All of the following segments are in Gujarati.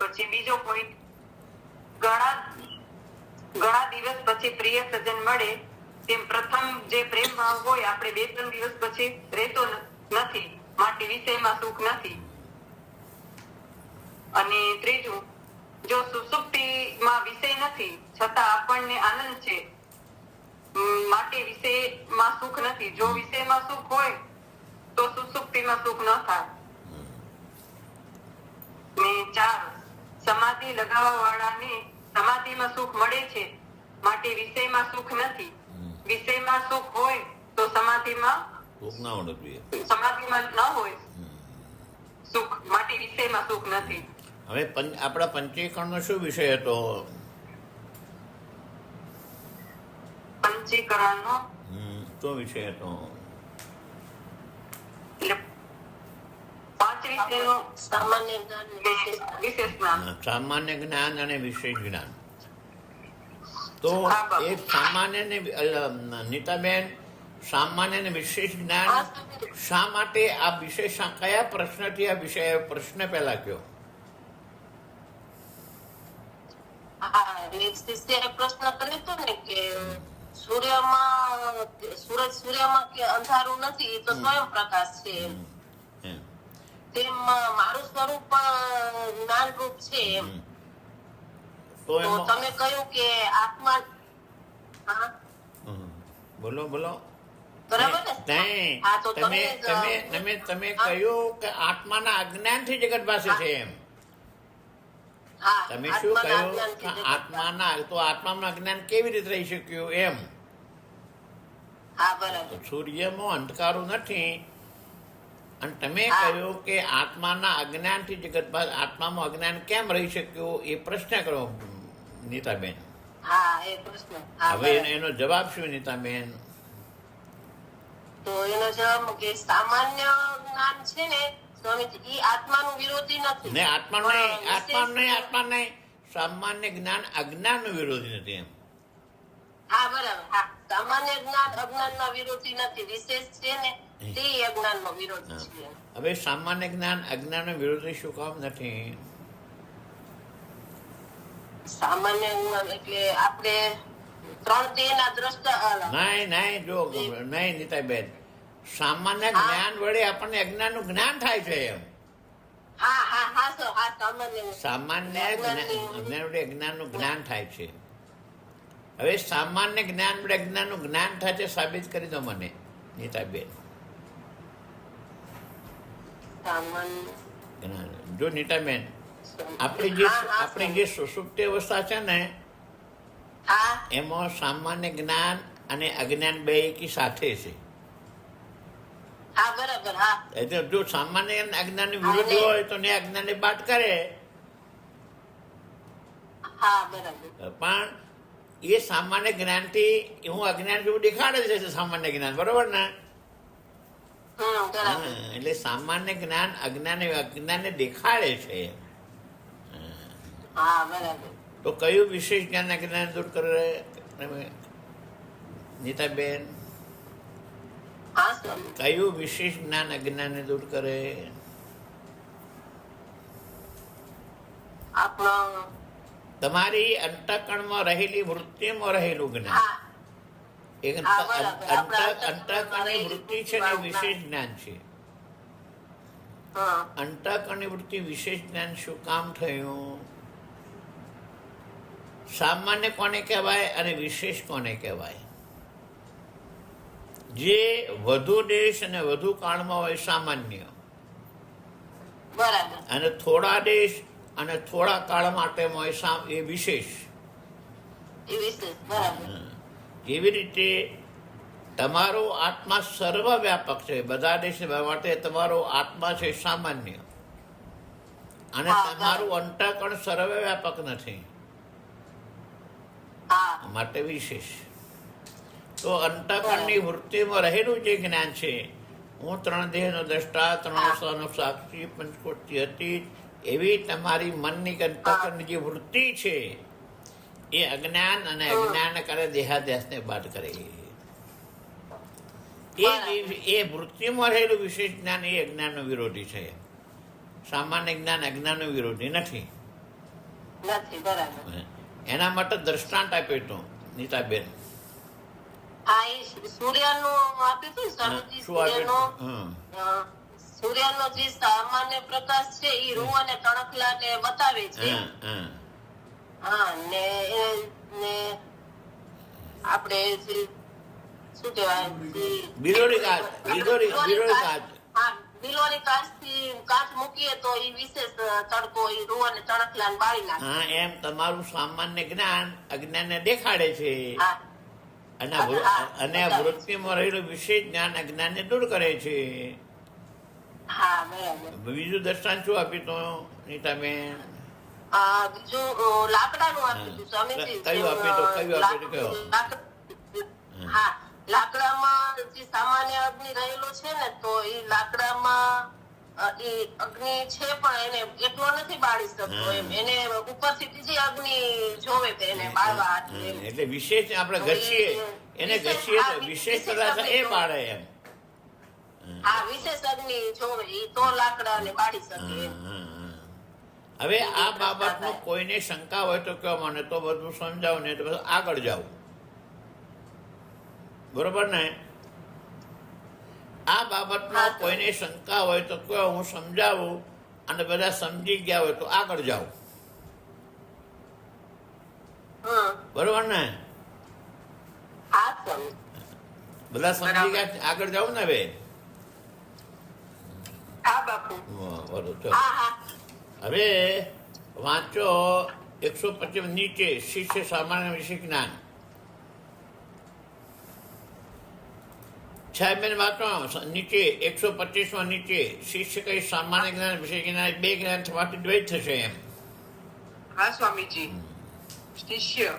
પછી બીજો પોઈન્ટ, ઘણા ઘણા દિવસ પછી પ્રિય સજ્જન મળે તેમ પ્રથમ જે પ્રેમ ભાવ હોય આપણે 2-3 દિવસ પછી રહેતો નથી, માટે વિષયમાં સુખ નથી. અને ત્રીજું, જો સુષુપ્તિમાં વિષય નથી છતાં આપણને આનંદ છે, માટે વિષયમાં સુખ નથી. જો વિષયમાં સુખ હોય તો સુષુપ્તિમાં સુખ ન થાય. ને 4, સમાધિ લગાવવા વાળાને સમાધિમાં સુખ મળે છે, માટે વિષયમાં સુખ નથી. વિષયમાં સુખ હોય તો સમાધિમાં ન હોય સુખ, માટે વિષયમાં સુખ નથી. હવે આપણા પંચીકરણનો શું વિષય હતો? પંચીકરણનો શું વિષય હતો? સામાન્ય જ્ઞાન અને વિશેષ જ્ઞાન. તો એ સામાન્ય ને નીતાબેન, સામાન્ય અને વિશેષ જ્ઞાન શા માટે? આ વિશેષ કયા પ્રશ્નથી આ વિષય પ્રશ્ન પહેલા કયો? પ્રશ્ન કર્યો હતો ને કે સૂર્યમાં કે અંધારું નથી, તો સ્વયં પ્રકાશ છે. તેમ મારું સ્વરૂપ જ્ઞાન રૂપ છે. તો તમે કહ્યું કે આત્મા. બોલો બોલો. બરાબર ને? તમે કહ્યું કે આત્માના અજ્ઞાનથી જગત પાસે છે એમ. તમે શું કહ્યું? આત્માના, તો આત્માનું અજ્ઞાન કેવી રીતે રહી શક્યું એમ? સૂર્યમાં અંધકારું નથી, અને તમે કહ્યું કે આત્માના અજ્ઞાનથી જગત પાસે આત્મામાં અજ્ઞાન કેમ રહી શક્યું એ પ્રશ્ન કરો નીતાબેન. હવે એનો જવાબ શું નીતાબેન? તો એનો જવાબ કે સામાન્ય જ્ઞાન છે ને સ્વામીજી, એ આત્માનું વિરોધી નથી. ને આત્મા નહીં, સામાન્ય જ્ઞાન અજ્ઞાનનું વિરોધી નથી એમ. હા, બરાબર. હા, સામાન્ય જ્ઞાન અજ્ઞાનના વિરોધી નથી. વિશેષ છે ને તે અજ્ઞાનનો વિરોધી છે. હવે સામાન્ય જ્ઞાન અજ્ઞાનનો વિરોધી શું કામ નથી? સામાન્ય જ્ઞાન એટલે આપણે 3 દેહના દ્રષ્ટા. નહીં જો નહીં નીતાબેન, સામાન્ય જ્ઞાન વડે આપણને અજ્ઞાનનું જ્ઞાન થાય છે એમ. સામાન્ય જ્ઞાન વડે અજ્ઞાનનું જ્ઞાન થાય છે. હવે સામાન્ય જ્ઞાન વડે અજ્ઞાનનું જ્ઞાન થાય છે, સાબિત કરી દો મને નીતાબેન. જો નીતાબેન, આપણી જે સુષુપ્તિ અવસ્થા છે ને, એમાં સામાન્ય જ્ઞાન અને અજ્ઞાન બે એકી સાથે છે. એટલે જો સામાન્ય અજ્ઞાન ની વિરોધી હોય તો ને અજ્ઞાન ની બાદ કરે. પણ એ સામાન્ય જ્ઞાન થી હું અજ્ઞાન જેવું દેખાડે છે સામાન્ય જ્ઞાન, બરોબર ને? એટલે સામાન્ય જ્ઞાન અજ્ઞાન ને દેખાડે છે. તો કયું વિશેષ જ્ઞાન અજ્ઞાન દૂર કરે નીતાબેન? કયું વિશેષ જ્ઞાન અજ્ઞાનને દૂર કરે? તમારી અંતઃકરણમાં રહેલી વૃત્તિમાં રહેલું જ્ઞાન. અંતઃકરણની વૃત્તિ છે ને વિશેષ જ્ઞાન છે. અંતઃકરણની વૃત્તિ વિશેષ જ્ઞાન શું કામ થયું? સામાન્ય કોને કહેવાય અને વિશેષ કોને કહેવાય? જે વધુ દેશ અને વધુ કાળમાં હોય સામાન્ય, અને થોડા દેશ અને થોડા કાળ માટે હોય એ વિશેષ. એવી રીતે તમારો આત્મા સર્વવ્યાપક છે. બધા દેશ માટે તમારો આત્મા છે સામાન્ય, અને તમારું અંતઃકરણ સર્વવ્યાપક નથી, માટે વિશેષ. તો અંતઃકરણની વૃત્તિમાં રહેલું જે જ્ઞાન છે, હું 3 દેહનો દ્રષ્ટા, 3 અવસ્થાનો સાક્ષી, પંચકોટી હતી, એવી તમારી મનની અંતઃકરણની જે વૃત્તિ છે એ અજ્ઞાન અને અજ્ઞાન કરે, દેહાદ્યાસને બાદ કરે. એ વૃત્તિમાં રહેલું વિશેષ જ્ઞાન એ અજ્ઞાનનો વિરોધી છે. સામાન્ય જ્ઞાન અજ્ઞાનનો વિરોધી નથી. નથી, બરાબર. એના માટે દ્રષ્ટાંત આપ્યું હતું નીતાબેન. હા, એ સૂર્યનું આપ્યું હતું સ્વામીજી. શું આપ્યું? સૂર્યનો જે સામાન્ય પ્રકાશ છે એ રૂ અને તણખલાને બતાવે છે. હા, ને આપણે શું કહેવાય, બિલોરી કાચ. હા, બિલોરી કાચ મૂકીએ તો એ વિશેષ તડકો એ રૂ અને તણખલાને બાળી નાખે. હા, એમ તમારું સામાન્ય જ્ઞાન અજ્ઞાનને દેખાડે છે. હા, અને વૃત્તિમાં રહેલું વિશેષ જ્ઞાન અજ્ઞાનને દૂર કરે છે. હા, બરાબર. બીજું દ્રષ્ટાંત શું આપ્યું તો નીતાબેન? બીજું લાકડાનું આપ્યું હતું સ્વામીજી. કયું આપ્યું કયો? હા, લાકડામાં જે સામાન્ય અગ્નિ રહેલો છે ને, તો એ લાકડામાં એ અગ્નિ છે પણ એને એટલો નથી બાળી શકતો એમ. એને ઉપરથી બીજી અગ્નિ જોવે તો એને બાળવા હાથે એમ. એટલે વિશેષ આપણે ઘસીએ એને ઘસીએ તો વિશેષ પદાર્થ એ બાળે એમ. હા, વિશેષ અગ્નિ જોવે એ તો લાકડાને બાળી શકે એમ. હવે આ બાબતનો કોઈને શંકા હોય તો કહેવા મને તો બધું સમજાવું ને તો બધું આગળ જાવ. બરોબર ને? આ બાબતમાં કોઈને શંકા હોય તો કહો, હું સમજાવું, અને બધા સમજી ગયા હોય તો આગળ જાઓ. બરોબર ને? બધા સમજી ગયા, આગળ જાઓ ને હવે. હા બાપુ. બરોબર. હવે વાંચો 125 નીચે શિષ્ય સામાન્ય વિષય જ્ઞાન. સાહેબ વાંચો નીચે 125 નીચે શિષ્ય કઈ સામાન્ય જ્ઞાન વિષય જ્ઞાન બે જ્ઞાન થવાથી દ્વૈત થશે એમ. હા સ્વામીજી. શિષ્ય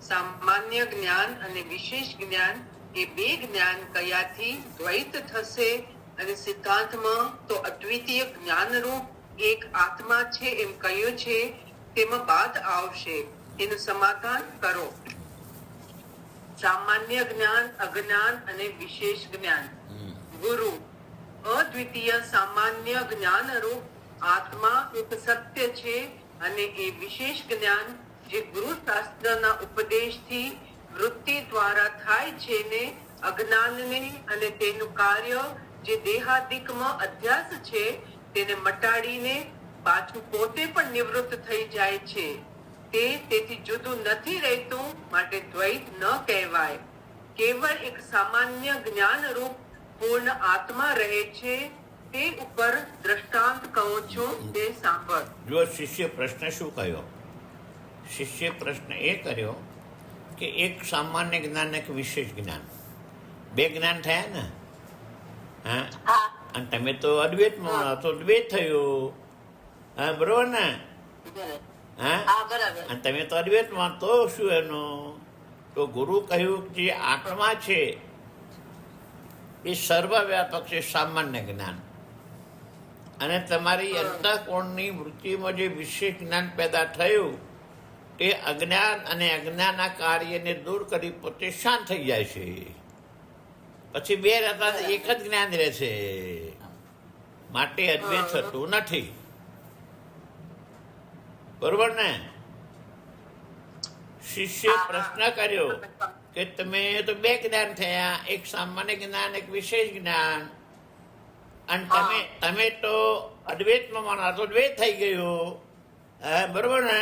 સામાન્ય જ્ઞાન અને વિશેષ જ્ઞાન એ બે જ્ઞાન કયાથી દ્વૈત થશે? અને સિદ્ધાંતમાં તો અદ્વિતીય જ્ઞાનરૂપ એક આત્મા છે એમ કહ્યું છે, તેમાં બાદ આવશે. એનું સમાધાન કરો. સામાન્ય જ્ઞાન, અજ્ઞાન અને વિશેષ જ્ઞાન. ગુરુ અદ્વિતીય સામાન્ય જ્ઞાનરૂપ આત્મા એક સત્ય છે, અને એ વિશેષ જ્ઞાન જે ગુરુ શાસ્ત્રના ઉપદેશથી વૃત્તિ દ્વારા થાય છે ને, અજ્ઞાનને અને તેનું કાર્ય જે દેહાદિકમાં અધ્યાસ છે તેને મટાડીને પાછું પોતે પણ નિવૃત્ત થઈ જાય છે. તેથી જુદું નથી રહેતું, માટે દ્વૈત ન કહેવાય. કેવળ એક સામાન્ય જ્ઞાન રૂપ પૂર્ણ આત્મા રહે છે. તે ઉપર દ્રષ્ટાંત કહું છું, તે સાંભળ. જો શિષ્ય પ્રશ્ન શું કહ્યો? શિષ્ય પ્રશ્ન એ કર્યો કે એક સામાન્ય જ્ઞાન એક વિશેષ જ્ઞાન, બે જ્ઞાન થયા ને. હા, અને તમે તો અદ્વૈતમાં તો દ્વૈત થયું. હા, બરોબર ને? હા, અને તમે તો અદ્વૈતમાં તો શું એનું? તો ગુરુ કહ્યું જે આત્મા છે એ સર્વવ્યાપક છે, સામાન્ય જ્ઞાન. અને તમારી અંતઃકોણની વૃત્તિમાં જે વિશેષ જ્ઞાન પેદા થયું તે અજ્ઞાન અને અજ્ઞાનના કાર્યને દૂર કરી પોતે શાંત થઈ જાય છે. પછી બે રહેતા એક જ જ્ઞાન રહે છે, માટે અદ્વૈત થતું નથી. બરોબર ને? શિષ્ય પ્રશ્ન કર્યો કે તમે તો બે જ્ઞાન થયા, એક સામાન્ય જ્ઞાન એક વિશેષ જ્ઞાન, અને તમે તો અદ્વૈતમાં માનો તો દ્વૈત થઈ ગયું. બરોબર ને?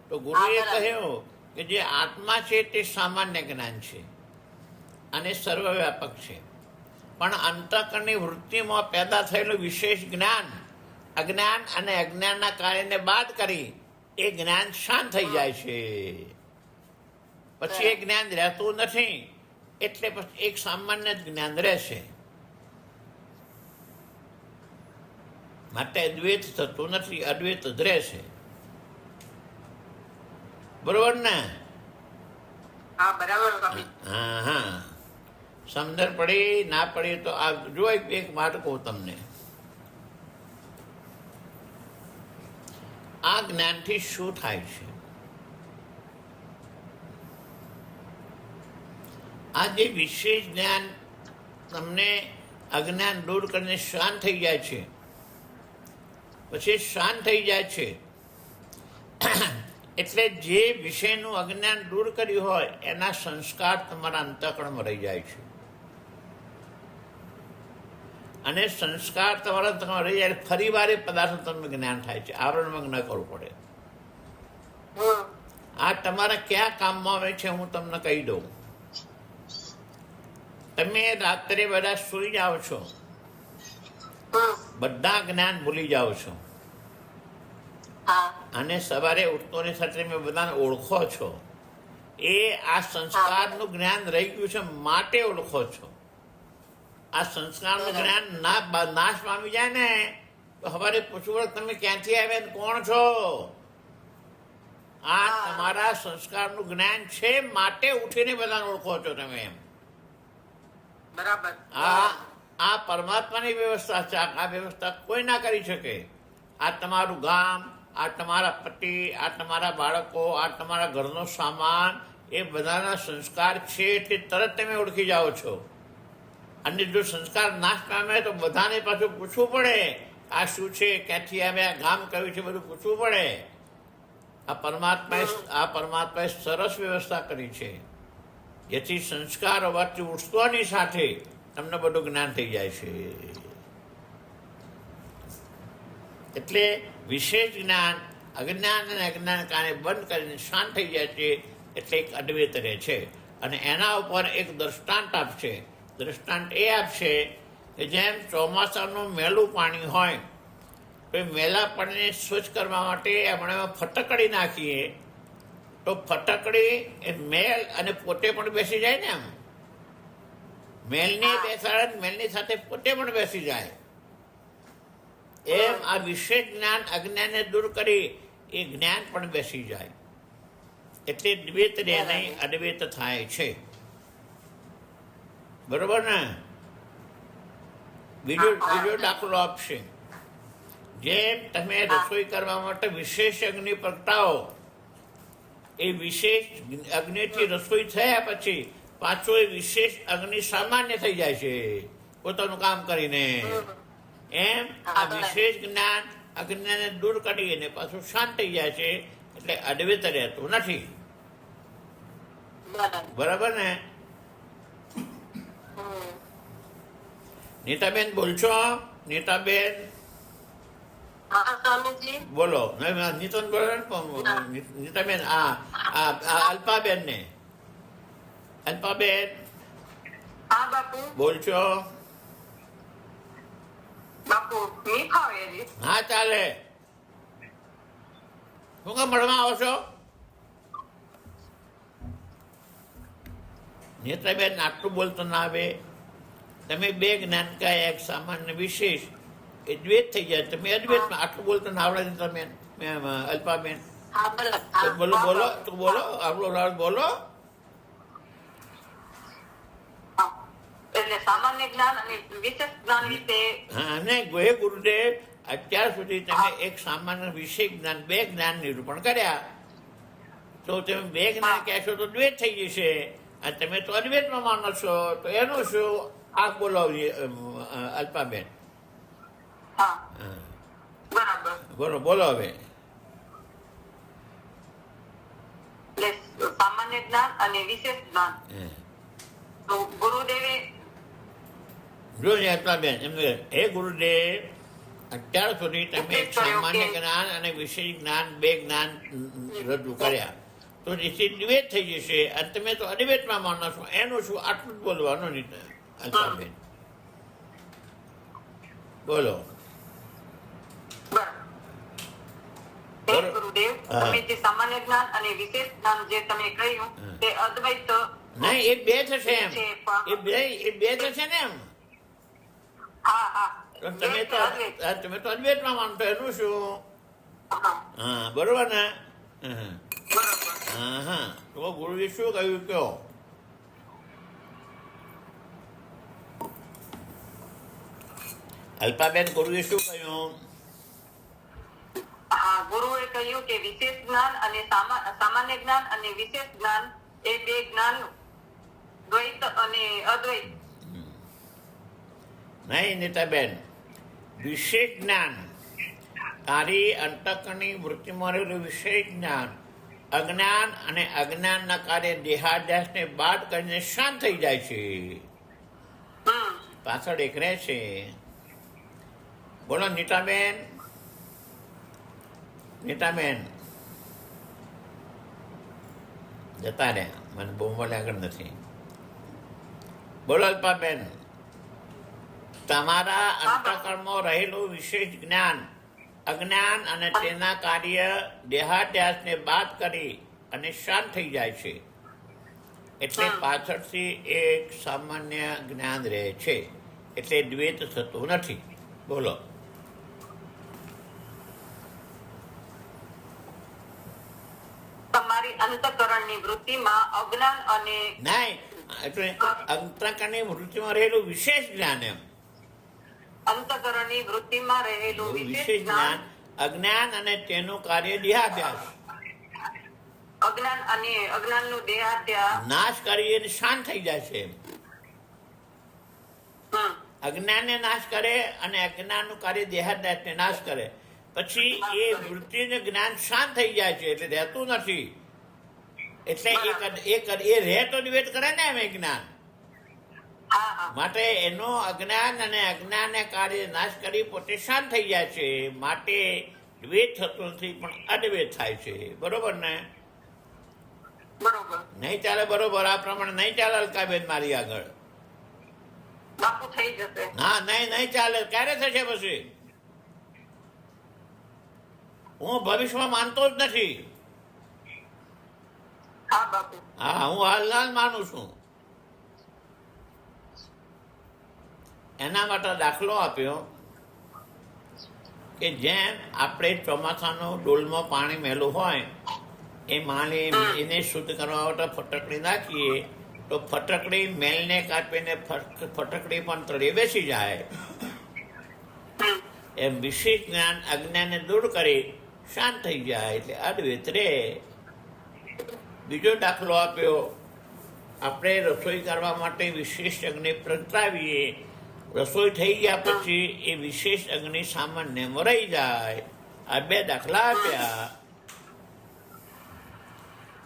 તો ગુરુએ કહ્યું કે જે આત્મા છે તે સામાન્ય જ્ઞાન છે અને સર્વવ્યાપક છે, પણ અંતઃકરણની વૃત્તિમાં પેદા થયેલું વિશેષ જ્ઞાન અજ્ઞાન અને અજ્ઞાનના કાર્યને બાદ કરી એ જ્ઞાન શાંત થઈ જાય છે. પછી એ જ્ઞાન રહેતું નથી, એટલે પછી એક સામાન્ય જ જ્ઞાન રહેશે. માટે અદ્વૈત થતું નથી, અદ્વૈત જ રહેશે. બરોબર ને? હા, બરાબર સ્વામી. હા હા, સમજણ પડી ના પડી તો આ જો એક વાત કહું તમને. આ જ્ઞાનથી શું થાય છે? આ જે વિશેષ જ્ઞાન તમને અજ્ઞાન દૂર કરીને શાંત થઈ જાય છે, પછી શાંત થઈ જાય છે, એટલે જે વિષયનું અજ્ઞાન દૂર કર્યું હોય એના સંસ્કાર તમારા અંતઃકરણમાં રહી જાય છે, અને સંસ્કાર તમારા અંતઃકરણમાં રહી જાય ફરી વાર એ પદાર્થો તમને જ્ઞાન થાય છે, આવરણમાં ન કરવું પડે. આ તમારા ક્યાં કામમાં આવે છે હું તમને કહી દઉં. તમે રાત્રે બધા સૂઈ જાઓ છો, બધા જ્ઞાન ભૂલી જાઓ છો, અને સવારે ઉઠતોની સાથે તમે બધાને ઓળખો છો. એ આ સંસ્કારનું જ્ઞાન રહી ગયું છે માટે ઓળખો છો. આ સંસ્કારનું જ્ઞાન નાશ પામી જાય ને તો સવારે પૂછવું તમે ક્યાંથી આવ્યા ને કોણ છો. આ તમારા સંસ્કારનું જ્ઞાન છે માટે ઉઠીને બધાને ઓળખો છો તમે એમ. બરાબર. આ પરમાત્માની વ્યવસ્થા છે. આ વ્યવસ્થા કોઈ ના કરી શકે. આ તમારું ગામ, આ તમારા પતિ, આ તમારા બાળકો, આ તમારા ઘરનો સામાન, એ બધાના સંસ્કાર છે તે તરત તમે ઓળખી જાઓ છો. અને જો સંસ્કાર નાશ પામે તો બધાને પાછું પૂછવું પડે આ શું છે, ક્યાંથી આવ્યા, ગામ કયું છે, બધું પૂછવું પડે. આ પરમાત્માએ સરસ વ્યવસ્થા કરી છે જેથી સંસ્કાર હોવાથી ઉઠવાની સાથે તમને બધું જ્ઞાન થઈ જાય છે. એટલે વિશેષ જ્ઞાન અજ્ઞાન અને અજ્ઞાન કારણે બંધ કરીને શાંત થઈ જાય છે. એટલે એક અદ્વૈત રહે છે. અને એના ઉપર એક દ્રષ્ટાંત આપશે. દ્રષ્ટાંત એ આપશે કે જેમ ચોમાસાનું મેલું પાણી હોય તો એ મેલા પાણીને સ્વચ્છ કરવા માટે આપણે એમાં ફટકડી નાખીએ તો ફટકડી એ મેલ અને પોતે પણ બેસી જાય ને. એમ મેલને બેસાડે, મેલની સાથે પોતે પણ બેસી જાય. એમ આ વિશેષ જ્ઞાન અજ્ઞાનને દૂર કરી એ જ્ઞાન પણ બેસી જાય. એટલે દ્વૈત રહે નહીં, અદ્વૈત થાય છે. બરોબર ને? બીજો દાખલો આપશે. જેમ તમે રસોઈ કરવા માટે વિશેષ અગ્નિ પ્રગટાવો, એ વિશેષ અગ્નિથી રસોઈ થયા પછી પાછો એ વિશેષ અગ્નિ સામાન્ય થઈ જાય છે પોતાનું કામ કરીને. એમ આ વિશેષ જ્ઞાન અજ્ઞાનને દૂર કરીને પાછું શાંત થઈ જાય છે. એટલે અદ્વૈત રહેતું નથી. બરાબર ને? નીતાબેન બોલશો? નીતાબેન બોલો. નીતન બોલો. નીતાબેન અલ્પાબેન ને. અલ્પાબેન હા બાપુ. બોલશો? બાપુ મીઠા હોય. હા ચાલે. શું કામ મળવા આવો છો? નેત્રાબેન આટલું બોલતો ના આવે. તમે બે જ્ઞાન કાય એક સામાન્ય વિશેષ એ દ્વૈત થઈ જાય. તમે અદ્વૈતમાં આટલું બોલતો ના આવડે તમે અલ્પાબેન. બોલો બોલો તું બોલો. આપણો રાજ બોલો. એટલે સામાન્ય જ્ઞાન અને વિશેષ જ્ઞાન વિશે. હા, અને હે ગુરુદેવ, અત્યાર સુધી તમે એક સામાન્ય વિશેષ જ્ઞાન, બે જ્ઞાન નિરૂપણ કર્યા. તો તમે બે જ્ઞાન કહેશો તો દ્વૈત થઈ જશે. અને તમે તો અદ્વૈતમાં માનો છો તો એનું શું? આ બોલો અલ્પાબેન. હા બરાબર. બોલો બોલો હવે. એટલે સામાન્ય જ્ઞાન અને વિશેષ જ્ઞાન. તો ગુરુદેવે જો અલ્પાબેન એમ હે ગુરુદેવ, અત્યાર સુધી તમે એક સામાન્ય જ્ઞાન અને વિશેષ જ્ઞાન, બે જ્ઞાન રજૂ કર્યા. તો નિશ્ચિત દ્વૈત થઈ જશે. અને તમે તો અદ્વૈતમાં માનો છો એનું શું? આટલું જ બોલવાનું નહીં. અલ્પાબેન બોલો. ગુરુદેવ, તમે જે સામાન્ય જ્ઞાન અને વિશેષ જ્ઞાન જે તમે કહ્યું તે અદ્વૈત નહીં, એ બે થશે એમ. એ બે થશે ને એમ. હા હા. તમે તો અદ્વૈતમાં માનતો એનું શું? હા બરોબર ને? હા હા. તો ગુરુજી શું કહ્યું કયો? અલ્પાબેન ગુરુએ શું કહ્યું? હા, ગુરુએ કહ્યું કે વિશેષ જ્ઞાન અને સામાન્ય જ્ઞાન અને વિશેષ જ્ઞાન એ બે જ્ઞાન દ્વૈત અને અદ્વૈત. નહીં નીતાબેન, વિશેષ જ્ઞાન તારી અંતઃકરણની વૃત્તિમાં રહેલું વિશેષ જ્ઞાન અજ્ઞાન અને અજ્ઞાનના કાર્ય દેહાદ્યાસને બાદ કરીને શાંત થઈ જાય છે. પાછળ એક રહે છે. બોલો નીતાબેન. નીતાબેન જતા રહ્યા, મને બહુ મળે આગળ નથી. બોલો અલ્પાબેન. તમારા અંતઃકરણમાં રહેલું વિશેષ જ્ઞાન અજ્ઞાન અને તેના કાર્ય દેહાદ્યાસને બાદ કરી અને શાંત થઈ જાય છે, એટલે પાછળથી એક સામાન્ય જ્ઞાન રહે છે, એટલે દ્વૈત થતું નથી. બોલો. તમારી અંતઃકરણની વૃત્તિમાં અજ્ઞાન અને નહીં, એટલે અંતઃકરણની વૃત્તિમાં રહેલું વિશેષ જ્ઞાન, એમ અંતઃકરણની વૃત્તિમાં રહેલું વિશેષ જ્ઞાન અજ્ઞાન અને તેનું કાર્ય દેહાદ્યાસ અજ્ઞાન અને અજ્ઞાનનું દેહાદ્યાસ નાશ કરી અને શાંત થઈ જાય છે. હમ, અજ્ઞાનને નાશ કરે અને અજ્ઞાનનું કાર્ય દેહાદ્યાસને નાશ કરે, પછી એ વૃત્તિને જ્ઞાન શાંત થઈ જાય છે, એટલે રહેતું નથી. એટલે એ રહે તો દ્વૈત કરે ને એમ એ જ્ઞાન. હા હા માટે એનો અજ્ઞાન અને અજ્ઞાનને કાર્ય નાશ કરી પોતે શાંત થઈ જાય છે, માટે દ્વૈત થતું નથી પણ અદ્વૈત થાય છે. બરોબર ને? બરોબર. નહીં ચાલે. બરોબર. આ પ્રમાણે નહીં ચાલે અલકાબેન મારી આગળ. બાપુ થઈ જશે. ના, નહીં ચાલે. ક્યારે થશે પછી? હું ભવિષ્યમાં માનતો જ નથી. હા બાપુ. હા, હું હાલના જ માનું છું. એના માટે દાખલો આપ્યો કે જેમ આપણે ચોમાસાનું ડોલમાં પાણી મેલું હોય, એ માણી એને શુદ્ધ કરવા માટે ફટકડી નાખીએ તો ફટકડી મેલને કાપીને ફટકડી પણ તળિયે બેસી જાય. એમ વિશેષ જ્ઞાન અજ્ઞાનને દૂર કરી શાંત થઈ જાય, એટલે અદ્વૈત રે. બીજો દાખલો આપ્યો, આપણે રસોઈ કરવા માટે વિશેષ અગ્નિ પ્રગટાવીએ, રસોઈ થઈ ગયા પછી એ વિશેષ અગ્નિ સામાન્યમાં રહી જાય. આ બે દાખલા આપ્યા.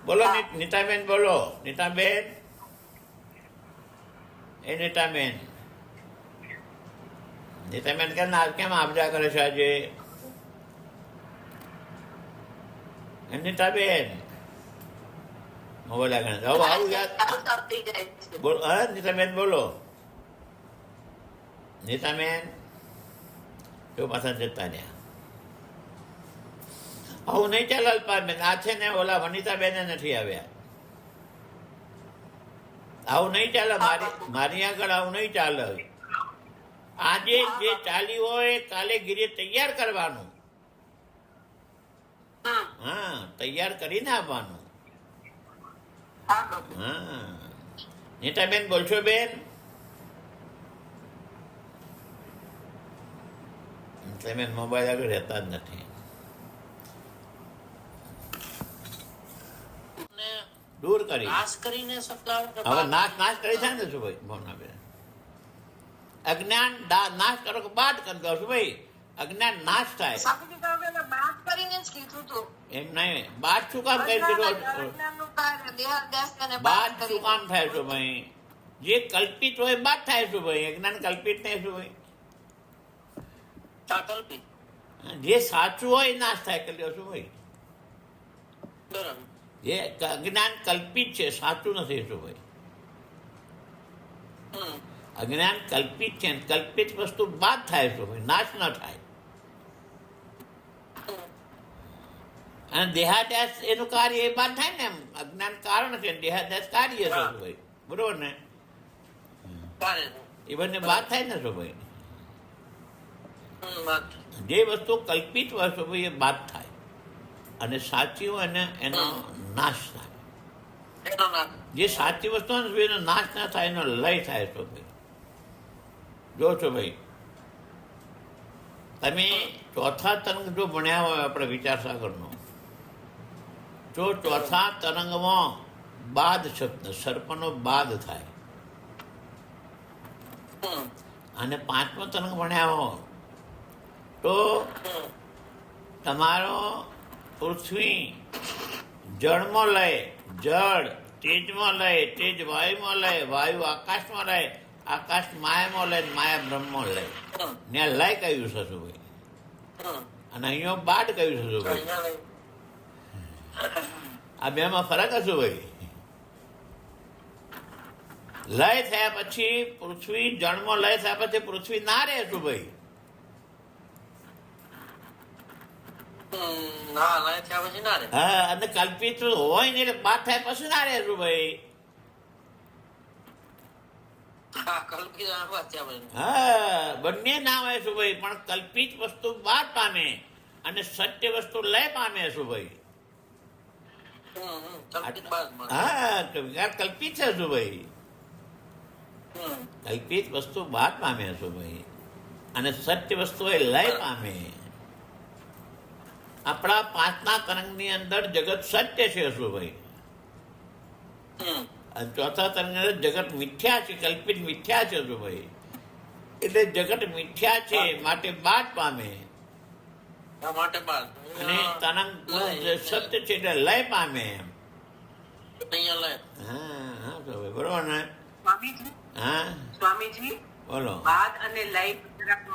બોલો નીતાબેન. બોલો નીતાબેન. એ નીતાબેન. નીતાબેન કેમ આપજા કરે છે આજે? નીતાબેન મોબાઈલ આગળ આવું યાદ. બોલો. હા નીતાબેન બોલો. નીતાબેન જો પાછા જતા રહ્યા. આવું નહીં ચાલે અલ્પાબેન. આ છે ને ઓલા વનિતાબેન નથી આવ્યા. આવું નહીં ચાલે. મારી આગળ આવું નહીં ચાલે. આજે જે ચાલ્યું હોય કાલે ગીરે તૈયાર કરવાનું. હા, તૈયાર કરીને આવવાનું. હા. નીતાબેન બોલશો બેન? નીતાબેન મોબાઈલ આગળ રહેતા જ નથી. દૂર કરી નાશ કરીને હવે નાશ કરી થાય ને શું ભાઈ? ભાવનાબેન અજ્ઞાન નાશ કરો કે બાદ કરી દો છું ભાઈ. અજ્ઞાન નાશ થાય એમ નહીં. બાદ શું કામ કરી દીધો? બાદ શું કામ થાય છે ભાઈ? જે કલ્પિત હોય બાદ થાય છે ભાઈ. અજ્ઞાન કલ્પિત નહીં શું ભાઈ? જે સાચું હોય નાશ થાય કરી દો શું ભાઈ? જે અજ્ઞાન કલ્પિત છે, સાચું નથી શું ભાઈ? અજ્ઞાન કલ્પિત છે, કલ્પિત વસ્તુ બાદ થાય શું ભાઈ? નાશ ન થાય. અને દેહાદ્યાસ એનું કાર્ય એ બાદ થાય ને. એમ અજ્ઞાન કારણ છે, દેહાદ્યાસ કાર્ય છે શું ભાઈ? બરોબર ને? એ બંને બાદ થાય ને શું ભાઈ? જે વસ્તુ કલ્પિત હોય શું ભાઈ એ બાદ થાય, અને સાચી હોય ને એનો નાશ થાય. જે સાચી વસ્તુ એનો નાશ ના થાય, એનો લય થાય છો ભાઈ. જો છો ભાઈ, તમે ચોથા તરંગ જો ભણ્યા હોય આપણે વિચાર સાગરનો, જો ચોથા તરંગમાં બાદ શબ્દ સર્પનો બાદ થાય, અને પાંચમો તરંગ ભણ્યા હોય તો તમારો પૃથ્વી જળમાં લય, જળ તેજમાં લય, તેજ વાયુમાં લય, વાયુ આકાશમાં લય, આકાશ માયામાં લય, માયા બ્રહ્મમાં લય. ને લય કહ્યું છે ભાઈ, અને અહીંયા બાદ કહ્યું છે ભાઈ. આ બેમાં ફરક હશે ભાઈ. લય થયા પછી પૃથ્વી જળમાં લય થયા પછી પૃથ્વી ના રહે શું ભાઈ? હા, અને કલ્પિત હોય ને એટલે બાદ થયા પછી ના રહે શું ભાઈ? હા, બંને ના હોય શું ભાઈ, પણ કલ્પિત વસ્તુ બાદ પામે અને સત્ય વસ્તુ લય પામે શું ભાઈ? હા, કલ્પિત છે શું ભાઈ? કલ્પિત વસ્તુ બાદ પામે શું ભાઈ, અને સત્ય વસ્તુ એ લય પામે. આપણા પાંચના તરંગની અંદર જગત સત્ય છે શું ભાઈ, અને ચોથા તરંગની અંદર જગત મિથ્યા છે, કલ્પિત મિથ્યા છે શું ભાઈ. એટલે જગત મિથ્યા છે માટે બાદ પામે, અને તરંગ સત્ય છે એટલે લય પામે. હા બરોબર ને? હા સ્વામીજી, બોલો. બાદ અને લય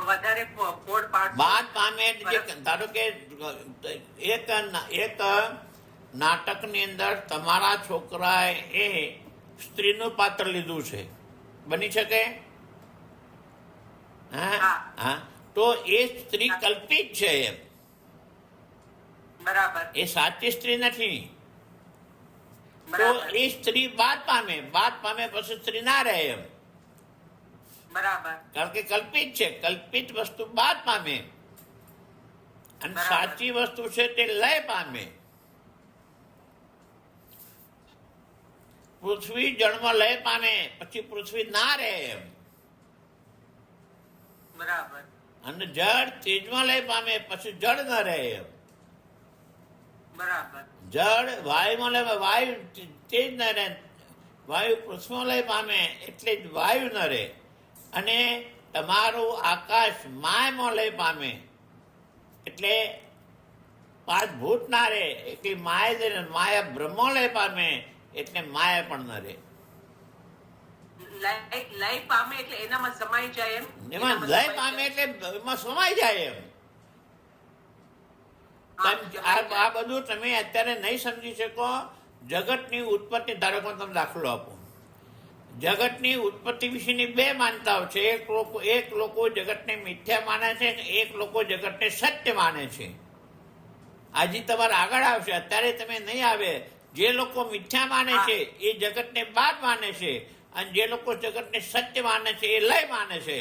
વધારે પોળ પાડ. બાદ પામે એટલે ધારો કે એક નાટકની અંદર તમારા છોકરાએ એ સ્ત્રીનું પાત્ર લીધું છે, બની શકે? હા હા, તો એ સ્ત્રી કલ્પિત છે એમ, બરાબર, એ સાચી સ્ત્રી નથી. તો એ સ્ત્રી બાદ પામે પછી સ્ત્રી ના રહે એમ, બરાબર, કારણ કે કલ્પિત છે. કલ્પિત વસ્તુ બાદ પામે અને સાચી વસ્તુ છે તે લય પામે. પૃથ્વી જળમાં લય પામે પછી પૃથ્વી ના રહે એમ, બરાબર, અને જળ તેજમાં લય પામે પછી જળ ન રહે એમ. બરાબર, જળ વાયુમાં લય, વાયુ તેજ ન રહે, વાયુ પૃથ્વીમાં લય પામે એટલે જ વાયુ ન રહે. અને તમારું આકાશ માયામાં લય પામે એટલે પાંચ ભૂત ના રહે, એટલે માયા બ્રહ્મ લય પામે એટલે માયા પણ ન રહે. લય પામે એટલે એનામાં સમાઈ જાય એમ. એમાં લય પામે એટલે એમાં સમાઈ જાય એમ. આ બધું તમે અત્યારે નહીં સમજી શકો. જગતની ઉત્પત્તિ, ધારો કે તમે દાખલો આપો, જગતની ઉત્પત્તિ વિશેની બે માનતાઓ છે. એક લોકો જગતને મિથ્યા માને છે, એક લોકો જગતને સત્ય માને છે. આજે તમારે આગળ આવશે, અત્યારે તમે નહીં આવે. જે લોકો મિથ્યા માને છે એ જગતને બાદ માને છે, અને જે લોકો જગતને સત્ય માને છે એ લય માને છે.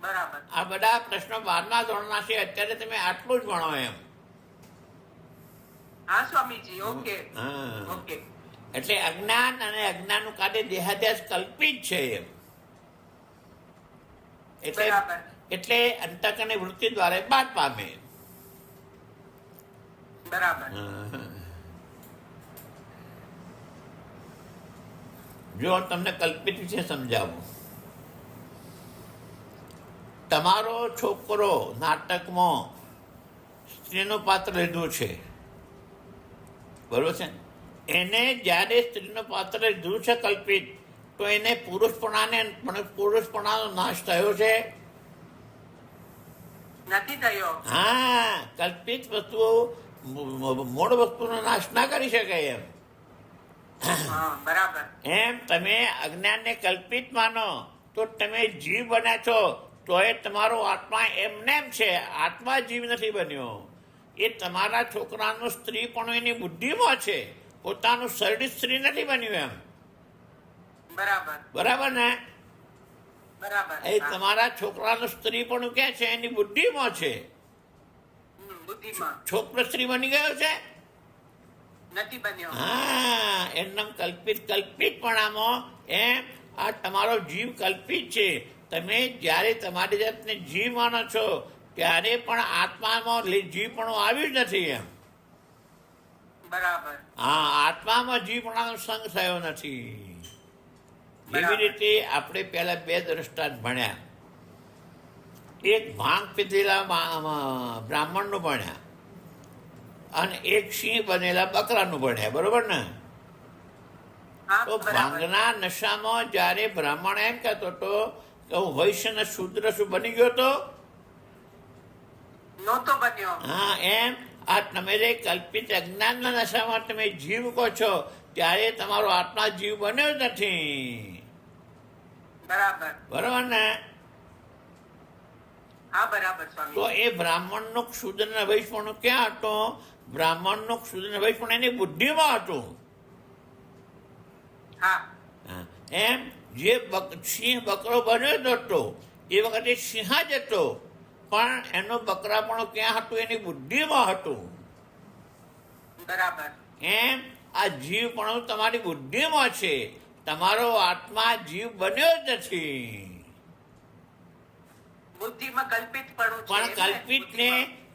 બરાબર, આ બધા પ્રશ્નો 12મા ધોરણના છે. અત્યારે તમે આટલું જ ભણો એમ. હા સ્વામીજી, ઓકે હા, ઓકે. એટલે અજ્ઞાન અને અજ્ઞાનનું કાર્ય દેહાદ્યાસ કલ્પિત છે એમ. બરાબર. એટલે અંતઃકરણની વૃત્તિ દ્વારા બાદ પામે. બરાબર, જો તમને કલ્પિત વિશે સમજાવું, તમારો છોકરો નાટકમાં સ્ત્રીનું પાત્ર લીધું છે, બરોબર છે? એને જ્યારે સ્ત્રીનું પાત્ર લીધું છે કલ્પિત, તો એને પુરુષપણાનો નાશ થયો છે? નથી થયો. હા, કલ્પિત વસ્તુઓ મૂળ વસ્તુનો નાશ ના કરી શકે એમ. હા, બરાબર, એમ તમે અજ્ઞાનને કલ્પિત માનો તો તમે જીવ બન્યા છો, તો એ તમારો આત્મા એમને છે. આત્મા જીવ નથી બન્યો. એ તમારા છોકરાનું સ્ત્રી પણ એની બુદ્ધિમાં છે, પોતાનું શરીર સ્ત્રી નથી બન્યું એમ. બરાબર, બરાબર ને? બરાબર. એ તમારા છોકરાનું સ્ત્રી પણ ક્યાં છે? એની બુદ્ધિમાં છે. બુદ્ધિમાં છોકરો સ્ત્રી બની ગયો છે? નથી બન્યો. હા, એમનામ કલ્પિતપણામાં એમ આ તમારો જીવ કલ્પિત છે. તમે જ્યારે તમારી જાતને જીવ માનો છો ત્યારે પણ આત્મામાં જીવપણું આવ્યું જ નથી એમ. બરાબર, હા, આત્મામાં જીવપણાનો સંગ થયો નથી. એવી રીતે આપણે પહેલા બે દ્રષ્ટાંત ભણ્યા. એક ભાંગ પીધેલા બ્રાહ્મણનું ભણ્યા અને એક સિંહ બનેલા બકરાનું ભણ્યા, બરોબર ને? હા, તો બરાબર. ભાંગના નશામાં જ્યારે બ્રાહ્મણ એમ કહેતો હતો કે હું વૈશ્ય ને શૂદ્ર શું બની ગયો તો, નહોતો બન્યો. હા, એમ આ તમે જે કલ્પિત અજ્ઞાનના નશામાં તમે જીવ કહો છો ત્યારે તમારો આત્મા જીવ બન્યો જ નથી, બરાબર. બરોબર ને? હા, બરાબર તો સ્વામી. એ બ્રાહ્મણનો શૂદ્ર ને વૈશ્યપણું ક્યાં હતો? બ્રાહ્મણનો શૂદ્ર ને વૈશ્યપણ એની બુદ્ધિમાં હતું. હા, હા, એમ જે સિંહ બકરો બન્યો જ હતો એ વખતે સિંહ જ હતો, પણ એનો બકરાપણું ક્યાં હતું? એની બુદ્ધિમાં હતું. બરાબર. એમ આ જીવપણું તમારી બુદ્ધિમાં છે, તમારો આત્મા જીવ બન્યો જ નથી. બુદ્ધિમાં કલ્પિતપણું છે. પણ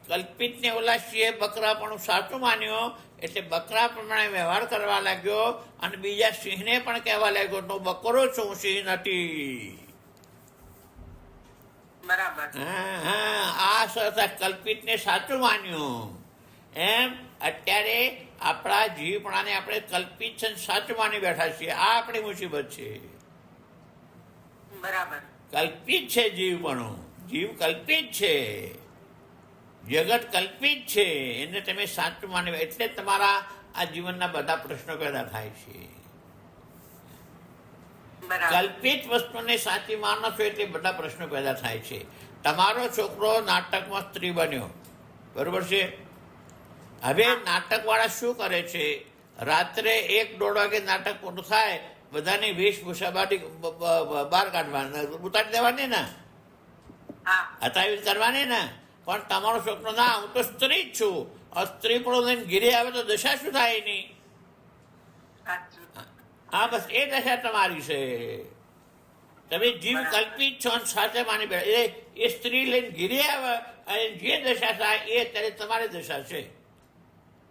કલ્પિતને ઓલા સિંહે બકરાપણું સાચું માન્યો એટલે બકરા પ્રમાણે વ્યવહાર કરવા લાગ્યો અને બીજા સિંહને પણ કહેવા લાગ્યો તો બકરો છું, સિંહ નથી. બરાબર. આ સરતા કલ્પિતને સાચું માન્યું. એમ અત્યારે આપણા જીવપણાને આપણે કલ્પિત છે સાચું માની બેઠા છીએ. આ આપણી મુસીબત છે. બરાબર. કલ્પિત છે જીવપણું, જીવ કલ્પિત છે, જગત કલ્પિત છે, એને તમે સાચું માની એટલે તમારા આ જીવનના બધા પ્રશ્નો પેદા થાય છે. બરાબર. કલ્પિત વસ્તુને સાચી માનો છો એટલે બધા પ્રશ્નો પેદા થાય છે. તમારો છોકરો નાટકમાં સ્ત્રી બન્યો, બરોબર છે? હવે નાટકવાળા શું કરે છે? રાત્રે 1-1:30 વાગે નાટક પૂરું થાય, બધાની વેશભૂષા બહાર કાઢવાની, ઉતારી દેવાની ને, હા, હતાવી કરવાની ને. પણ તમારો છોકરો ના, હું તો સ્ત્રી જ છું. સ્ત્રી પણ લઈને ઘીરે આવે તો દશા શું થાય એની? સાચું. હા, બસ એ દશા તમારી છે. તમે જીવ કલ્પિત છો અને સાથે માની બેઠા. એ સ્ત્રી લઈને ઘીરે આવે અને જે દશા થાય એ અત્યારે તમારી દશા છે.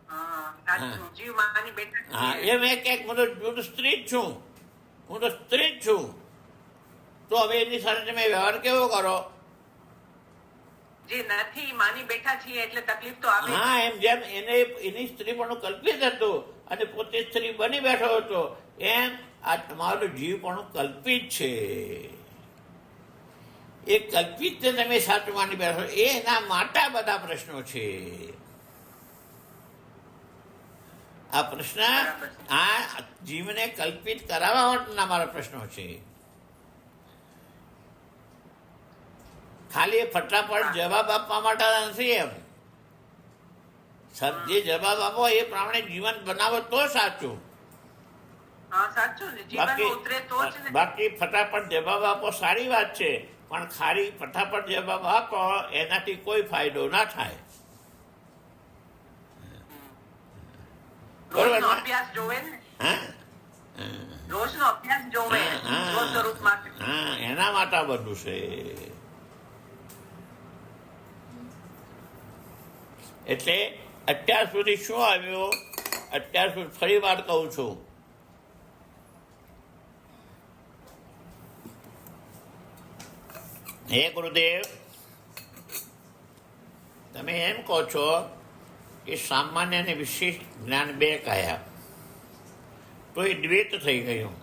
હા, સાચું. જીવ માની બેઠા હા, છીએ. એમ એક હું તો સ્ત્રી જ છું, હું તો સ્ત્રી જ છું. તો હવે એની સાથે તમે વ્યવહાર કેવો કરો? જે નથી માની બેઠા છીએ એટલે તકલીફ તો આવે. હા, એમ જેમ એને એની સ્ત્રી પણ કલ્પિત હતું અને પોતે સ્ત્રી બની બેઠો હતો, એમ આ તમારું જીવ પણ કલ્પિત છે. એ કલ્પિત તમે સાચું માની બેઠો, એના માટે બધા પ્રશ્નો છે. આ પ્રશ્ન આ જીવને કલ્પિત કરાવવા માટેના મારા પ્રશ્નો છે. ખાલી ફટાફટ જવાબ આપવા માટે નથી. એમ જે જવાબ આપો એ પ્રમાણે જીવન બનાવો તો સાચું. હા, સાચું ને. જીવન ઉતરે તો જ ને. બાકી ફટાફટ જવાબ આપો સારી વાત છે, પણ ખાલી ફટાફટ જવાબ આપો એનાથી કોઈ ફાયદો ના થાય. રોજનો અભ્યાસ જોવે ને. હા, રોજનો અભ્યાસ જોવે સ્વ સ્વરૂપ માટે. હા, એના માટે આ બધું છે. એટલે અત્યાર સુધી શું આવ્યું? અત્યાર સુધી ફરી વાર કહું છું, હે ગુરુદેવ, તમે એમ કહો છો કે સામાન્ય અને વિશેષ જ્ઞાન 2 કહ્યા, તો એ દ્વૈત થઈ ગયું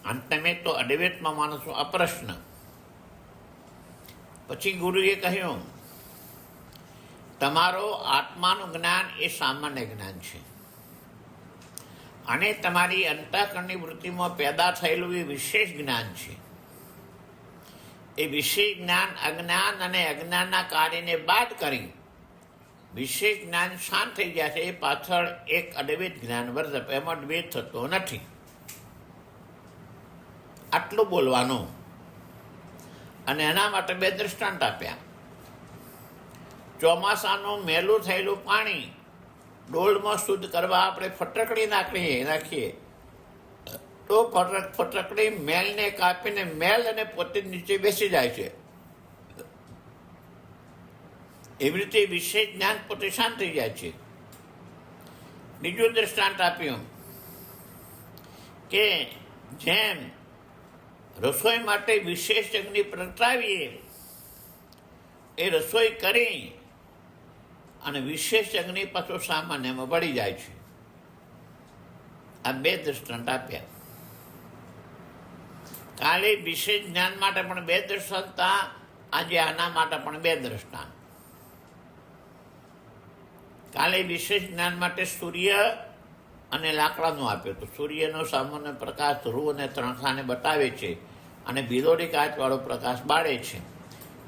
અને તમે તો અદ્વૈતમાં માનો છો. આ પ્રશ્ન. પછી ગુરુએ કહ્યું તમારો આત્માનું જ્ઞાન એ સામાન્ય જ્ઞાન છે અને તમારી અંતઃકરણની વૃત્તિમાં પેદા થયેલું એ વિશેષ જ્ઞાન છે. એ વિશેષ જ્ઞાન અજ્ઞાન અને અજ્ઞાનના કાર્યને બાદ કરી વિશેષ જ્ઞાન શાંત થઈ ગયા છે. એ પાછળ એક અદ્વૈત જ્ઞાન વર્તે, એમાં દ્વૈત થતો નથી. આટલું બોલવાનું. અને એના માટે 2 દૃષ્ટાંત આપ્યા. ચોમાસાનું મેલું થયેલું પાણી ડોલમાં શુદ્ધ કરવા આપણે ફટકડી નાખીએ તો ફટકડી મેલને કાપીને મેલ અને પોતે નીચે બેસી જાય છે. એવી રીતે વિશેષ જ્ઞાન પોતે શાંત થઈ જાય છે. બીજું દ્રષ્ટાંત આપ્યું કે જેમ રસોઈ માટે વિશેષ અગ્નિ પ્રગટાવીએ એ રસોઈ કરી અને વિશેષ અગ્નિ પાછો સામાન્યમાં ભળી જાય છે. આ બે દૃષ્ટાંત આપ્યા. કાલે વિશેષ જ્ઞાન માટે પણ બે દૃષ્ટાંત, આજે આના માટે પણ બે દૃષ્ટાંત. કાલે વિશેષ જ્ઞાન માટે સૂર્ય અને લાકડાનું આપ્યું હતું. સૂર્યનો સામાન્ય પ્રકાશ ધ્રુવ અને ત્રણખાને બતાવે છે અને બિલોડી કાચવાળો પ્રકાશ બાળે છે.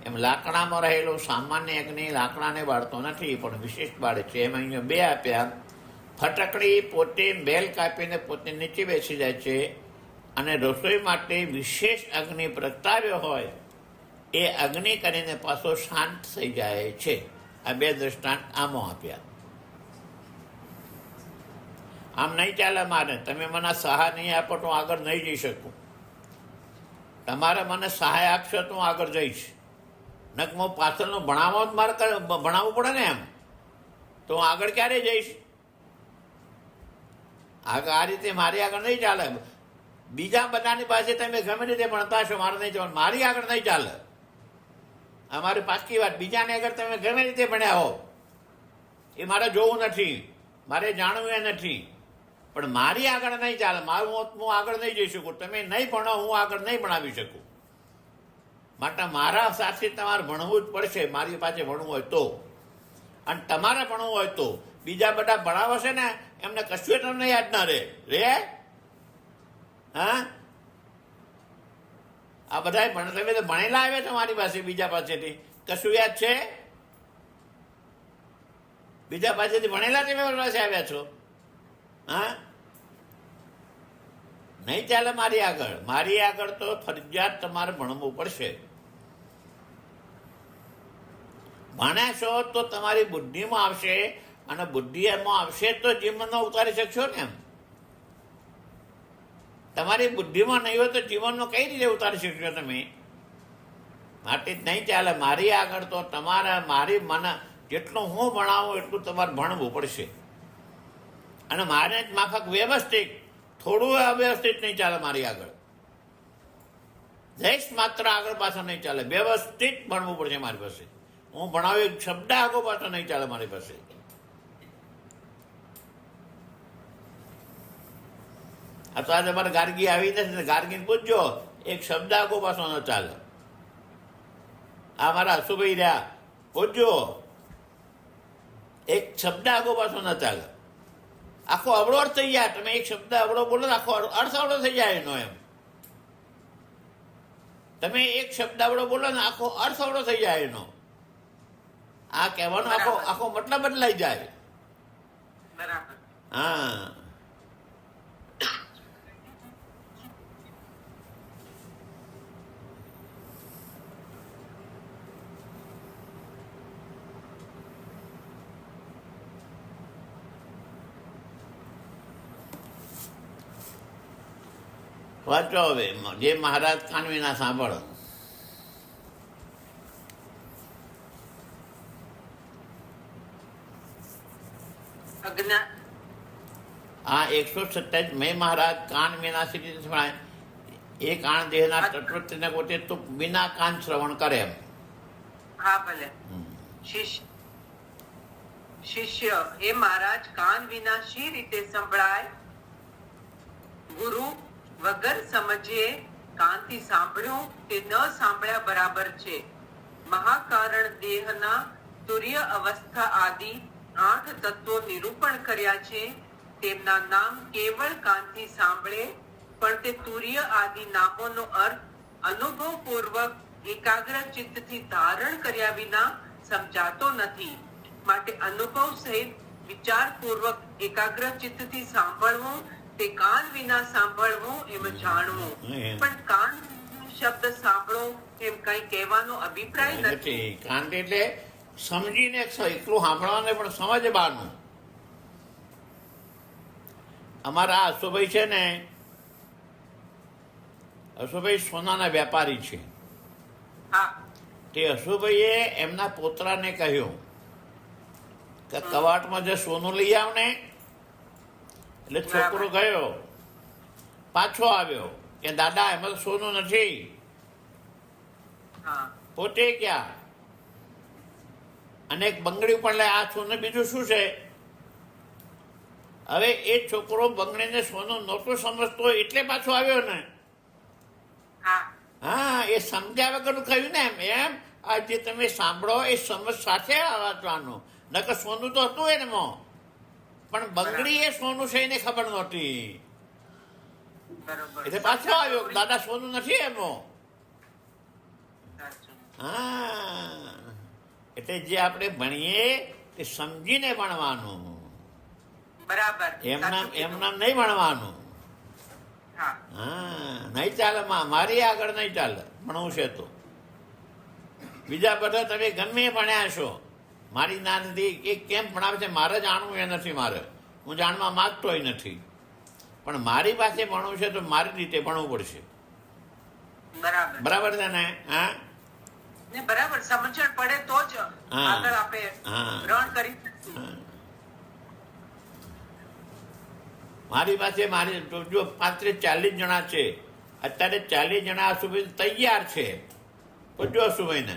એમ લાકડામાં રહેલો સામાન્ય અગ્નિ લાકડાને બાળતો નથી પણ વિશેષ બાળે છે. એમ અહીંયા બે આપ્યા. ફટકડી પોતે બેલ કાપીને પોતે નીચે બેસી જાય છે અને રસોઈ માટે વિશેષ અગ્નિ પ્રગટાવ્યો હોય એ અગ્નિ કરીને પાછો શાંત થઈ જાય છે. આ બે દૃષ્ટાંત આમાં આપ્યા. આમ નહીં ચાલે મારે. તમે મને સહાય નહીં આપો તો હું આગળ નહીં જઈ શકું. તમારે મને સહાય આપશો તો હું આગળ જઈશ. નક હું પાછળનું ભણાવવું જ મારે ભણાવવું પડે ને. એમ તો હું આગળ ક્યારે જઈશ? આ રીતે મારી આગળ નહીં ચાલે. બીજા બધાની પાસે તમે ગમે રીતે ભણતા હશો, મારે નહીં જવાનું. મારી આગળ નહીં ચાલે. અમારી પાકી વાત. બીજાને આગળ તમે ગમે રીતે ભણ્યા હો એ મારે જોવું નથી, મારે જાણવું એ નથી, પણ મારી આગળ નહીં ચાલે. મારું હું આગળ નહીં જઈ શકું. તમે નહીં ભણો, હું આગળ નહીં ભણાવી શકું. માટે મારા સાથે તમારે ભણવું જ પડશે. મારી પાસે ભણવું હોય તો. અને તમારે ભણવું હોય તો બીજા બધા ભણાવશે ને એમને કશું તમને યાદ ના રે. હા, આ બધા તમે તો ભણેલા આવ્યા છો મારી પાસે, બીજા પાસેથી કશું યાદ છે? બીજા પાસેથી ભણેલા તમે મારી પાસે આવ્યા છો. હા, નહીં ચાલે મારી આગળ. મારી આગળ તો ફરજિયાત તમારે ભણવું પડશે. ભણ્યા છો તો તમારી બુદ્ધિમાં આવશે અને બુદ્ધિમાં આવશે તો જીવનમાં ઉતારી શકશો ને. એમ તમારી બુદ્ધિમાં નહીં હોય તો જીવનમાં કઈ રીતે ઉતારી શકશો તમે? માટે જ નહીં ચાલે. મારી આગળ તો તમારે મારી મને જેટલું હું ભણાવું એટલું તમારે ભણવું પડશે. અને મારે જ માફક વ્યવસ્થિત, થોડું અવ્યવસ્થિત નહીં ચાલે મારી આગળ. જઈશ માત્ર આગળ પાછળ નહીં ચાલે. વ્યવસ્થિત ભણવું પડશે મારી પાસે. હું ભણાવું એક શબ્દ આગળ પાછળ નહીં ચાલે મારી પાસે. આ તો આજે અમારે ગાર્ગી આવી નથી. ગાર્ગીને પૂછજો, એક શબ્દ આગળ પાછો ન ચાલે. આ મારા હસુભાઈ રહ્યા, પૂછજો, એક શબ્દ આગળ પાછો ન ચાલે. આખો અવળો અર્થ થઈ જાય. તમે એક શબ્દ અવળો બોલો આખો અર્થ અવળો થઈ જાય એનો. એમ તમે એક શબ્દ અવળો બોલો ને આખો અર્થ અવળો થઈ જાય એનો. આ કહેવાનો આખો મતલબ બદલાઈ જાય. હા, વાંચો હવે જે મહારાજ કાનવીના સાંભળો. આ 127 મેં મહારાજ કાન વિના શ્રી સંભળાય. એ કાન દેહના તટવર્તીને પોતે તો વિના કાન શ્રવણ કરે. એમ હા, ભલે. શિષ્ય એ મહારાજ કાન વિના શી રીતે સંભળાય? ગુરુ વગર સમજીએ કાનથી સાંભળ્યું તે ન સાંભળ્યા બરાબર છે. મહાકારણ દેહના તુર્ય અવસ્થા આદિ 8 તત્વો નિરૂપણ કર્યા છે. તેમના નામ કેવળ કાનથી સાંભળે પણ તે તુર્ય આદિ નામોનો અર્થ અનુભવપૂર્વક એકાગ્ર ચિત્તથી ધારણ કર્યા વિના સમજાતો નથી. માટે અનુભવ સહિત વિચારપૂર્વક એકાગ્ર ચિત્તથી સાંભળવું તે કાન વિના સાંભળવું એમ જાણવું. પણ કાન શબ્દ સાંભળો એમ કઈ કહેવાનો અભિપ્રાય નથી. કાન એટલે સમજીને એકલું સાંભળવાનું પણ સમજવાનું. અમારા હસુભાઈ છે ને, હસુભાઈ સોનાના વેપારી છે. તે હસુભાઈએ એમના પોતરાને કહ્યું કે કવાટમાં જે સોનું લઈ આવ ને. એટલે છોકરો ગયો, પાછો આવ્યો કે દાદા એમાં સોનું નથી. પોતે ક્યાં અને એક બંગડી ઉપર લે આ સોનું બીજું શું છે? હવે એ છોકરો બંગડીને સોનું નહોતો સમજતો એટલે પાછો આવ્યો ને. હા હા, એ સમજ્યા વગરનું કહ્યું ને એમ આ જે તમે સાંભળો એ સમજ સાથે વાંચવાનું. નકર સોનું તો હતું એમાં, પણ બંગડી એ સોનું છે એને ખબર નહોતી. બરોબર. એટલે પાછો આવ્યો કે દાદા સોનું નથી એમાં. સાચું. હા, એટલે જે આપણે ભણીએ તે સમજીને ભણવાનું, બરાબર. એમનામ સાચું કીધું. એમનામ નહીં ભણવાનું. હા હા, નહીં ચાલે મારી આગળ નહીં ચાલે ભણવું છે તો. બીજા બધા તમે ગમે એ ભણ્યા છો, મારી ના નથી એ કેમ ભણાવે છે મારે જાણવું એ નથી. મારે હું જાણવા માગતોય નથી, પણ મારી પાસે ભણવું છે તો મારી રીતે ભણવું પડશે. બરાબર. બરાબર છે ને? હા ને બરાબર સમજણ પડે તો જ હા. આગળ આપણે હા. ગ્રહણ કરી શકીએ. હા. મારી પાસે મારી જો 35-40 જણા છે અત્યારે. 40 જણા સુભાઈ તૈયાર છે. પૂછજો સુભાઈને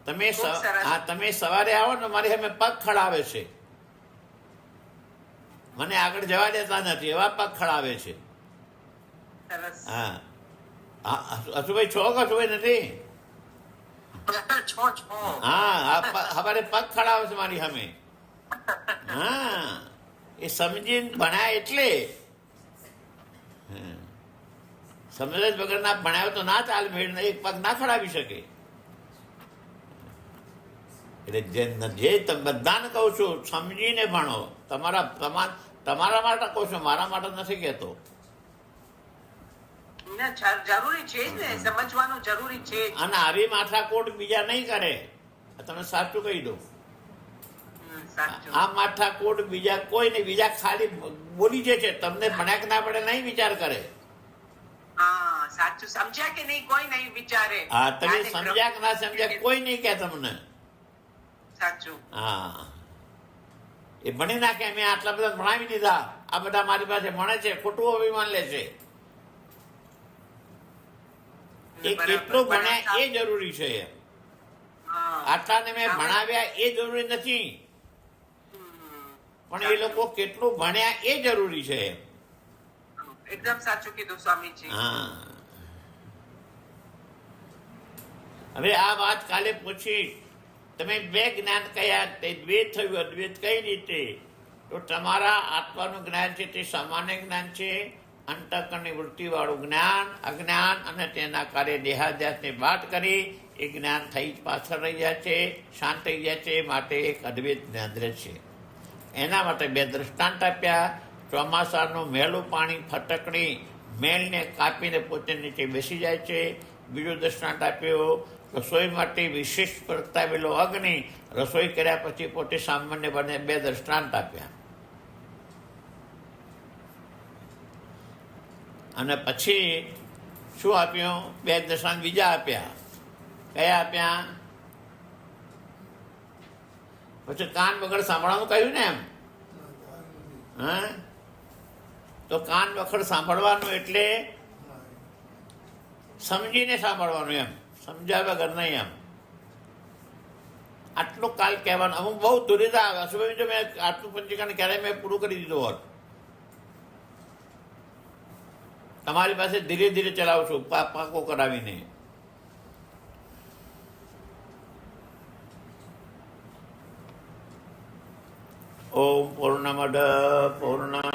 તમે ખૂબ સરસ. હા, તમે સવારે આવો ને મારી સામે પગ ખડાવે છે, મને આગળ જવા દેતા નથી, એવા પગ ખડાવે છે. સરસ. હા, હસુભાઈ છો કે હસુભાઈ નથી? છો છો. હા, અમારે પગ ખડાવે છે મારી સામે. હા, એ સમજીને ભણાય એટલે. સમજ વગર ના ભણાયો તો ના ચાલ મેળ, એક પગ ના ખડાવી શકે. એટલે જે બધાને કહું છું સમજીને ભણો. તમારા માટે કહું છું, મારા માટે નથી કહેતો. ને જરૂરી છે જ ને, સમજવાનું જરૂરી છે જ. અને આવી માથાકોટ બીજા નહીં કરે. તમે સાચું કહી દો, સાચું. આ માથાકોટ બીજા કોઈ નહીં. બીજા ખાલી બોલી જે છે, તમને ભણ્યા કે ના પડે નહીં વિચાર કરે. હા સાચું. સમજ્યા કે નહીં કોઈ નહીં વિચારે. હા, તમે યાદ એક સમજ્યા કે ના સમજ્યા કોઈ નહીં કહે તમને. સાચું. હા, એ ભણી નાખે મેં આટલા બધા ભણાવી દીધા, આ બધા મારી પાસે ભણે છે, ખોટું અભિમાન લે છે. એ બરાબર. કેટલું ભણ્યા એ જરૂરી છે. હા. આટલાને મેં ભણાવ્યા એ જરૂરી નથી, પણ એ લોકો કેટલું ભણ્યા એ જરૂરી છે. એકદમ સાચું કીધું સ્વામીજી. હા, હવે આ વાત કાલે પૂછી તમે બે જ્ઞાન કયા, તે દ્વૈત થયું, અદ્વૈત કઈ રીતે? તો તમારા આત્માનું જ્ઞાન છે તે સામાન્ય જ્ઞાન છે. અંતઃકરણની વૃત્તિવાળું જ્ઞાન, અજ્ઞાન અને તેના કાર્ય દેહાદ્યાસને બાદ કરી એ જ્ઞાન થઈ પાછળ રહી જાય છે, શાંત થઈ જાય છે. માટે એક અદ્વૈત જ્ઞાન રહે છે. એના માટે બે દ્રષ્ટાંત આપ્યા. ચોમાસાનું મેલું પાણી ફટકડી મેલને કાપીને પોતે નીચે બેસી જાય છે. બીજો દ્રષ્ટાંત આપ્યો, રસોઈ માટે વિશેષ પ્રગટાવેલો અગ્નિ રસોઈ કર્યા પછી પોતે સામાન્ય બને. બે દ્રષ્ટાંત આપ્યા. અને પછી શું આપ્યું? બે દ્રષ્ટાંત બીજા આપ્યા. કયા આપ્યા? પછી કાન વગર સાંભળવાનું કહ્યું ને એમ. હા, તો કાન વખર સાંભળવાનું એટલે સમજીને સાંભળવાનું એમ, સમજ્યા વગર નહીં એમ. આટલું કાલ કહેવાનું. અમુક બહુ દુરિધા આવે. સુભાઈ જો મેં આટલું પંચીકરણ ક્યારે મેં પૂરું કરી દીધું હોત. તમારી પાસે ધીરે ધીરે ચલાવું છું, પાકો કરાવીને. ઓમ પૂર્ણમદ પૂર્ણ